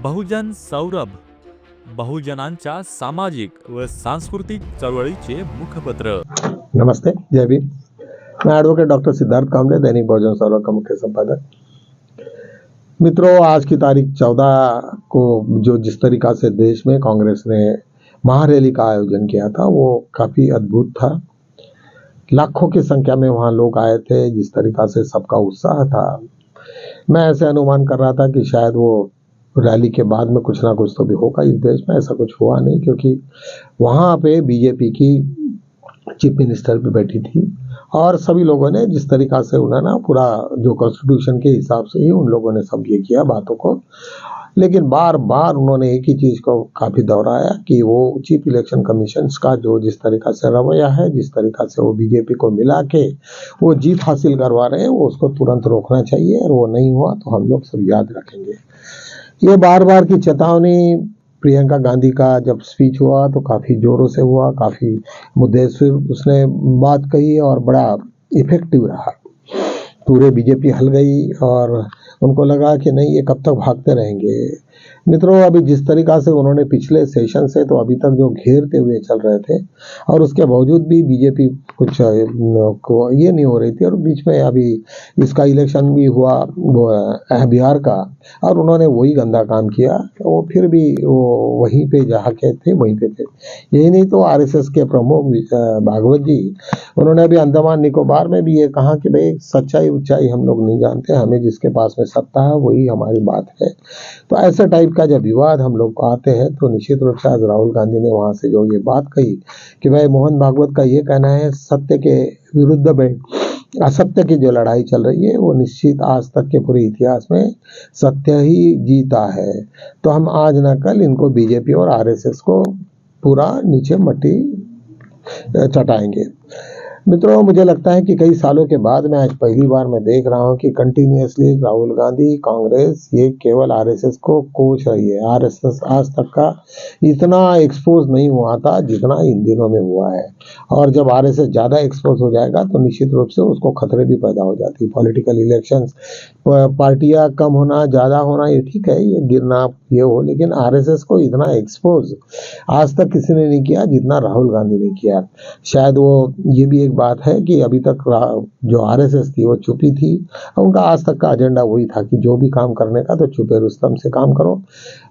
बहुजन सौरभ, बहुजनांच्या सामाजिक व सांस्कृतिक चळवळीचे मुखपत्र। नमस्ते, जय भीम। मैं एडवोकेट डॉक्टर सिद्धार्थ कामले, दैनिक बहुजन सौरभ का मुख्य संपादक। मित्रों, आज की तारीख 14 को जो जिस तरीका से देश में कांग्रेस ने महारैली का आयोजन किया था वो काफी अद्भुत था। लाखों की संख्या में वहां लोग आए थे। जिस तरीका से सबका उत्साह था, मैं ऐसे अनुमान कर रहा था कि शायद वो रैली के बाद में कुछ ना कुछ तो भी होगा इस देश में। ऐसा कुछ हुआ नहीं, क्योंकि वहां पे बीजेपी की चीफ मिनिस्टर भी बैठी थी और सभी लोगों ने जिस तरीका से उन्होंने पूरा जो कॉन्स्टिट्यूशन के हिसाब से ही उन लोगों ने सब ये किया बातों को, लेकिन बार बार उन्होंने एक ही चीज को काफी दोहराया कि वो चीफ इलेक्शन कमीशन का जो जिस तरीका से रवैया है, जिस तरीका से वो बीजेपी को मिला के वो जीत हासिल करवा रहे हैं, वो उसको तुरंत रोकना चाहिए। और वो नहीं हुआ तो हम लोग सब याद रखेंगे। ये बार बार की चेतावनी प्रियंका गांधी का जब स्पीच हुआ तो काफी जोरों से हुआ, काफी मुद्दे से उसने बात कही और बड़ा इफेक्टिव रहा। पूरे बीजेपी हल गई और उनको लगा कि नहीं, ये कब तक भागते रहेंगे। मित्रों, अभी जिस तरीका से उन्होंने पिछले सेशन से तो अभी तक जो घेरते हुए चल रहे थे और उसके बावजूद भी बीजेपी कुछ को ये नहीं हो रही थी। और बीच में अभी इसका इलेक्शन भी हुआ बिहार का, और उन्होंने वही गंदा काम किया। वो फिर भी वो वहीं पे जहाँ के थे वहीं पे थे। यही नहीं तो आरएसएस के प्रमुख भागवत जी, उन्होंने अभी अंडमान निकोबार में भी ये कहा कि भाई सच्चाई ऊंचाई हम लोग नहीं जानते, हमें जिसके पास में सत्ता है वही हमारी बात है। तो ऐसे टाइप का जब विवाद हम लोग को आते हैं तो निश्चित रूप से आज राहुल गांधी ने वहां से जो ये बात कही कि भाई मोहन भागवत का ये कहना है सत्य के विरुद्ध में असत्य की जो लड़ाई चल रही है वो निश्चित आज तक के पूरे इतिहास में सत्य ही जीता है। तो हम आज ना कल इनको बीजेपी और आरएसएस को पूरा नीचे मट्टी चटाएंगे। मित्रों, मुझे लगता है कि कई सालों के बाद में आज पहली बार मैं देख रहा हूं कि कंटिन्यूअसली राहुल गांधी कांग्रेस ये केवल आरएसएस को कोच रही है। आरएसएस आज तक का इतना एक्सपोज नहीं हुआ था जितना इन दिनों में हुआ है। और जब आरएसएस ज्यादा एक्सपोज हो जाएगा तो निश्चित रूप से उसको खतरे भी पैदा हो जाती है। पॉलिटिकल इलेक्शंस, पार्टियां कम होना ज्यादा होना ये ठीक है, ये गिरना ये हो, लेकिन आरएसएस को इतना एक्सपोज आज तक किसी ने नहीं किया जितना राहुल गांधी ने किया। शायद वो ये भी एक बात है कि अभी तक जो आरएसएस थी वो चुपी थी। उनका आज तक का एजेंडा वही था कि जो भी काम करने का तो छुपे रुस्तम से काम करो,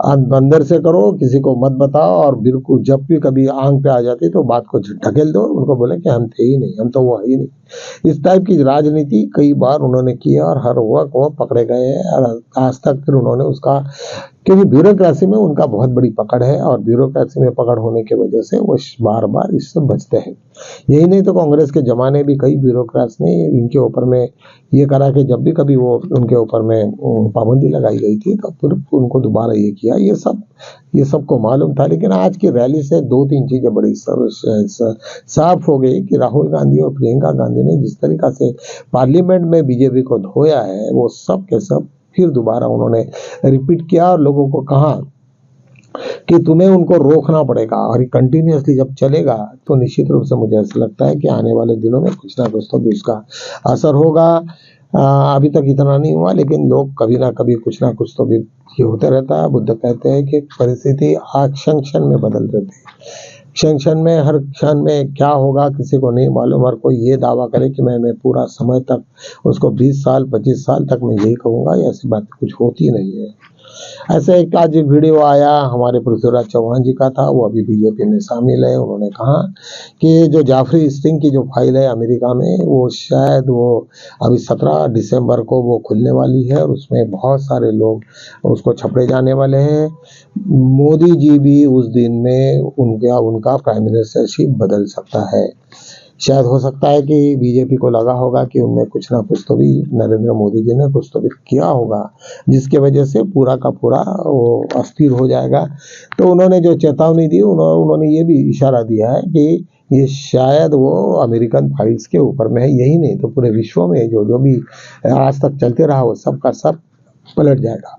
अंदर से करो, किसी को मत बताओ। और बिल्कुल जब भी कभी आंख पे आ जाती तो बात को ढकेल दो, उनको बोले कि हम थे ही नहीं, हम तो वो है ही नहीं। इस टाइप की राजनीति कई बार उन्होंने की और हर वक्त वो पकड़े गए हैं। और आज तक फिर उन्होंने उसका, क्योंकि ब्यूरोक्रेसी में उनका बहुत बड़ी पकड़ है और ब्यूरोक्रेसी में पकड़ होने की वजह से वो बार बार इससे बचते हैं। यही नहीं तो कांग्रेस के जमाने भी कई ब्यूरोक्रेट्स ने इनके ऊपर में ये करा कि जब भी कभी वो उनके ऊपर में पाबंदी लगाई गई थी तो फिर उनको दोबारा ये किया। ये सबको मालूम था। लेकिन आज की रैली से दो तीन चीजें बड़ी साफ हो गई कि राहुल गांधी और प्रियंका गांधी ने जिस तरीका से पार्लियामेंट में बीजेपी को धोया है वो सब के सब फिर दोबारा उन्होंने रिपीट किया और लोगों को कहा कि तुम्हें उनको रोकना पड़ेगा। और कंटिन्यूअसली जब चलेगा तो निश्चित रूप से मुझे ऐसा लगता है कि आने वाले दिनों में कुछ ना कुछ तो भी उसका असर होगा। अभी तक इतना नहीं हुआ, लेकिन लोग कभी ना कभी कुछ ना कुछ तो भी ये होते रहता है। बुद्ध कहते हैं कि परिस्थिति क्षण क्षण में बदल रहती है। क्षण क्षण में, हर क्षण में क्या होगा किसी को नहीं मालूम। और कोई ये दावा करे कि मैं पूरा समय तक उसको 20 साल 25 साल तक मैं यही कहूंगा, ऐसी बात कुछ होती नहीं है। ऐसे एक आज वीडियो आया हमारे पृथ्वीराज चौहान जी का था, वो अभी बीजेपी में शामिल है। उन्होंने कहा कि जो जाफरी स्टिंग की जो फाइल है अमेरिका में, वो शायद वो अभी 17 दिसंबर को वो खुलने वाली है और उसमें बहुत सारे लोग उसको छपड़े जाने वाले हैं। मोदी जी भी उस दिन में उनका प्राइम मिनिस्टरशिप बदल सकता है। शायद हो सकता है कि बीजेपी को लगा होगा कि उनमें कुछ ना कुछ तो भी नरेंद्र मोदी जी ने कुछ तो भी किया होगा जिसके वजह से पूरा का पूरा वो अस्थिर हो जाएगा। तो उन्होंने जो चेतावनी दी, उन्होंने ये भी इशारा दिया है कि ये शायद वो अमेरिकन फाइल्स के ऊपर में है। यही नहीं तो पूरे विश्व में जो भी आज तक चलते रहा वो सब का सब पलट जाएगा।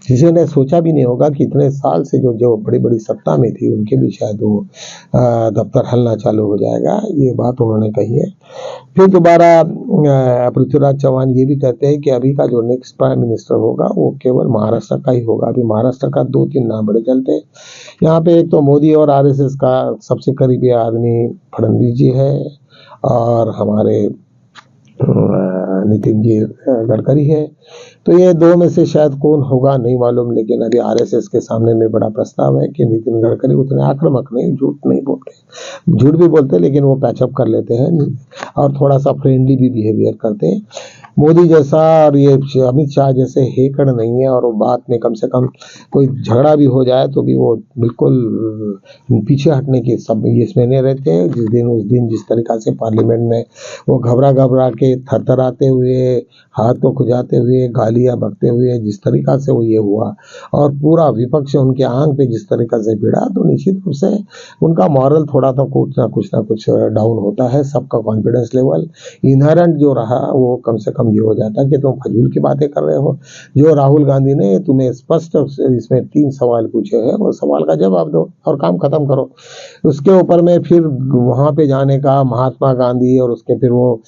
जिन्होंने सोचा भी नहीं होगा कि इतने साल से जो बड़ी बड़ी सत्ता में थी उनके भी शायद वो दफ्तर हलना चालू हो जाएगा, ये बात उन्होंने कही है। फिर दोबारा पृथ्वीराज चौहान ये भी कहते हैं कि अभी का जो नेक्स्ट प्राइम मिनिस्टर होगा वो केवल महाराष्ट्र का ही होगा। अभी महाराष्ट्र का 2-3 नाम बड़े चलते हैं यहाँ पे। एक तो मोदी और आरएसएस का सबसे करीबी आदमी फडणवीस जी है और हमारे नितिन जी गडकरी है। तो ये दो में से शायद कौन होगा नहीं मालूम, लेकिन अभी आरएसएस के सामने में बड़ा प्रस्ताव है कि नितिन गडकरी उतने आक्रामक नहीं, झूठ नहीं बोलते, झूठ भी बोलते लेकिन वो पैचअप कर लेते हैं और थोड़ा सा फ्रेंडली भी बिहेवियर करते हैं। मोदी जैसा और ये अमित शाह जैसे हेकड़ नहीं है, और वो बात में कम से कम कोई झगड़ा भी हो जाए तो भी वो बिल्कुल पीछे हटने की सब इसमें नहीं रहते हैं। उस दिन जिस तरीका से पार्लियामेंट में वो घबरा के थरथराते हुए, हाथ को खुजाते हुए, गालियां बकते हुए जिस तरीका से वो ये हुआ और पूरा विपक्ष उनके आंख पे जिस तरीका से भिड़ा, तो निश्चित रूप से उनका मॉरल थोड़ा तो कुछ ना कुछ डाउन होता है। सबका कॉन्फिडेंस लेवल इनहेरेंट जो रहा वो कम से कम ये हो जाता कि तुम फजूल की बातें कर रहे हो। जो राहुल गांधी ने तुम्हें स्पष्ट इसमें 3 सवाल पूछे हैं, वो सवाल का जवाब दो और काम खत्म करो। उसके ऊपर में फिर वहां पे जाने का महात्मा गांधी और उसके फिर वो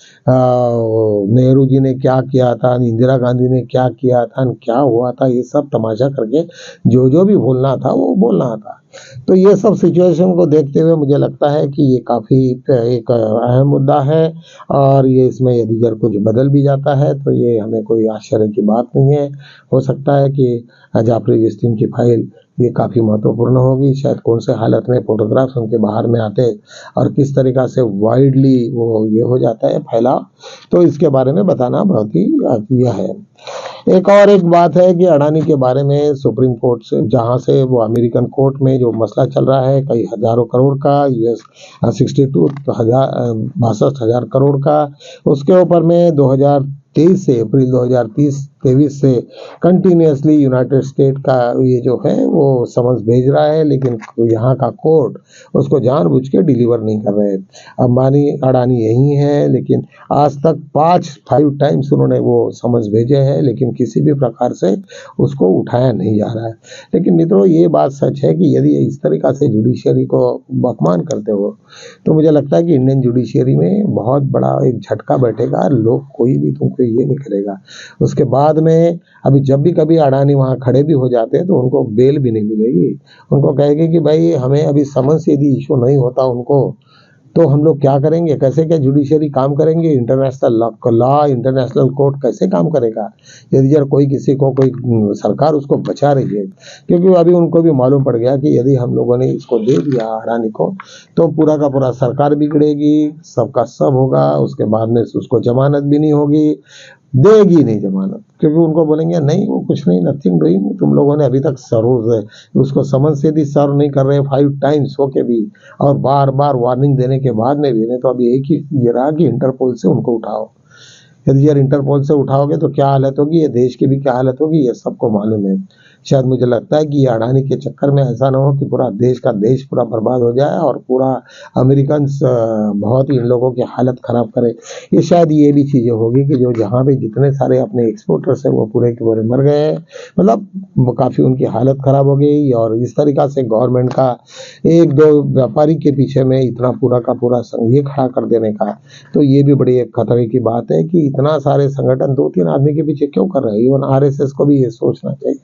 नेहरू जी ने क्या किया था, इंदिरा गांधी ने क्या किया था, क्या हुआ था, ये सब तमाशा करके जो भी बोलना था वो बोलना था। तो ये सब सिचुएशन को देखते हुए मुझे लगता है कि ये काफ़ी एक अहम मुद्दा है और ये इसमें यदि जब कुछ बदल भी जाता है तो ये हमें कोई आश्चर्य की बात नहीं है। हो सकता है कि जाफरी जस्टिन की फाइल ये काफ़ी महत्वपूर्ण होगी। शायद कौन से हालत में फोटोग्राफ्स उनके बाहर में आते और किस तरीक़ा से वाइडली वो ये हो जाता है फैलाव, तो इसके बारे में बताना बहुत ही यह है। एक बात है कि अडानी के बारे में सुप्रीम कोर्ट से जहां से वो अमेरिकन कोर्ट में जो मसला चल रहा है कई हजारों करोड़ का, US 62,62 करोड़ का, उसके ऊपर में 2023 से अप्रैल 2023 से कंटिन्यूसली यूनाइटेड स्टेट का ये जो है वो समझ भेज रहा है, लेकिन यहाँ का कोर्ट उसको जानबूझ के डिलीवर नहीं कर रहे। अंबानी अडानी यही है, लेकिन आज तक 5 टाइम्स उन्होंने वो समझ भेजे हैं, लेकिन किसी भी प्रकार से उसको उठाया नहीं जा रहा है। लेकिन मित्रों ये बात सच है कि यदि इस तरीका से जुडिशरी को अपमान करते हो तो मुझे लगता है कि इंडियन जुडिशरी में बहुत बड़ा एक झटका बैठेगा। लोग कोई भी तुमको ये नहीं करेगा। उसके बाद में अभी जब भी कभी अडानी वहाँ खड़े भी हो जाते हैं तो उनको बेल भी नहीं मिलेगी। उनको कहेगी कि भाई हमें अभी समन से यदि इशू नहीं होता उनको तो हम लोग क्या करेंगे, कैसे क्या जुडिशरी काम करेंगे, इंटरनेशनल लॉ इंटरनेशनल कोर्ट कैसे काम करेगा यदि यार कोई किसी को कोई सरकार उसको बचा रही है। क्योंकि अभी उनको भी मालूम पड़ गया कि यदि हम लोगों ने इसको दे दिया अडानी को तो पूरा का पूरा सरकार बिगड़ेगी, सबका सब होगा, उसके बाद में उसको जमानत भी नहीं होगी, देगी नहीं जमानत, क्योंकि उनको बोलेंगे नहीं वो कुछ नहीं, नथिंग डूइंग, तुम लोगों ने अभी तक सर्व उसको समन से भी सर्व नहीं कर रहे 5 टाइम्स होके भी, और बार बार वार्निंग देने के बाद में भी नहीं। तो अभी एक ही ये रहा कि इंटरपोल से उनको उठाओ। यदि यार इंटरपोल से उठाओगे तो क्या हालत होगी, ये देश की भी क्या हालत होगी, ये सबको मालूम है। शायद मुझे लगता है कि ये अडानी के चक्कर में ऐसा ना हो कि पूरा देश पूरा बर्बाद हो जाए और पूरा अमेरिकन बहुत ही इन लोगों की हालत खराब करे। ये शायद ये भी चीज़ें होगी कि जो जहाँ पे जितने सारे अपने एक्सपोर्टर्स हैं वो पूरे के पूरे मर गए हैं, मतलब काफ़ी उनकी हालत खराब हो गई। और इस तरीक़ा से गवर्नमेंट का 1-2 व्यापारी के पीछे में इतना पूरा का पूरा संघ खड़ा कर देने का, तो ये भी बड़ी एक खतरे की बात है कि इतना सारे संगठन 2-3 आदमी के पीछे क्यों कर रहे हैं। इवन आरएसएस को भी ये सोचना चाहिए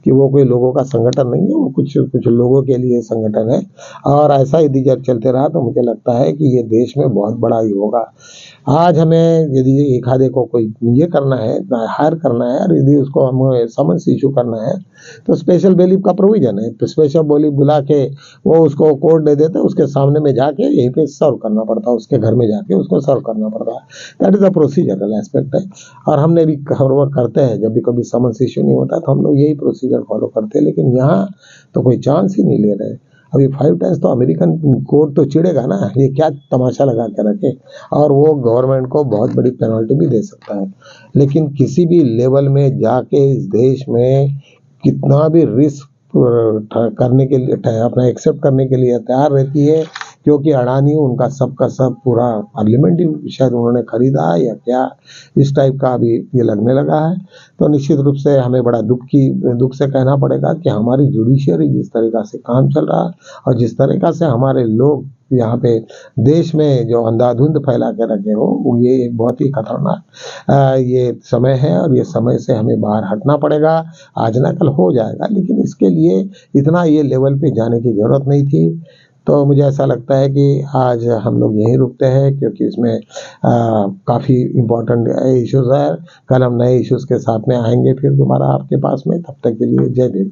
कि वो कोई लोगों का संगठन नहीं है, वो कुछ लोगों के लिए संगठन है। और ऐसा यदि जब चलते रहा तो मुझे लगता है कि ये देश में बहुत बड़ा ही होगा। आज हमें यदि एक आधे को कोई ये करना है, हायर करना है, और यदि उसको हमें समन्स इशू करना है तो स्पेशल बेलीफ का प्रोविजन है। स्पेशल बेलीफ बुला के वो उसको कोर्ट दे देते, उसके सामने में जाके यहीं पे सर्व करना पड़ता है, उसके घर में जाके उसको सर्व करना पड़ता है। That is a procedural aspect है। और हमने भी वर्क करते हैं, जब भी कभी समन्स इशू नहीं होता तो हम लोग यही प्रोसीजर फॉलो करते हैं। लेकिन यहाँ तो कोई चांस ही नहीं ले रहे। अभी 5 टाइम्स तो अमेरिकन कोर्ट तो चिढ़ेगा ना, ये क्या तमाशा लगा के रखे, और वो गवर्नमेंट को बहुत बड़ी पेनल्टी भी दे सकता है। लेकिन किसी भी लेवल में जाके इस देश में कितना भी रिस्क करने के लिए अपना एक्सेप्ट करने के लिए तैयार रहती है, क्योंकि अडानी उनका सब का सब पूरा पार्लियामेंट ही शायद उन्होंने खरीदा है या क्या, इस टाइप का अभी ये लगने लगा है। तो निश्चित रूप से हमें बड़ा दुख से कहना पड़ेगा कि हमारी जुडिशियरी जिस तरीका से काम चल रहा है और जिस तरीका से हमारे लोग यहाँ पे देश में जो अंधाधुंध फैला के रखे हो, ये बहुत ही खतरनाक ये समय है और ये समय से हमें बाहर हटना पड़ेगा। आज ना कल हो जाएगा, लेकिन इसके लिए इतना ये लेवल पे जाने की जरूरत नहीं थी। तो मुझे ऐसा लगता है कि आज हम लोग यहीं रुकते हैं, क्योंकि इसमें काफ़ी इम्पोर्टेंट इश्यूज है। कल हम नए इश्यूज के साथ में आएंगे फिर दोबारा आपके पास में। तब तक के लिए जय भीम।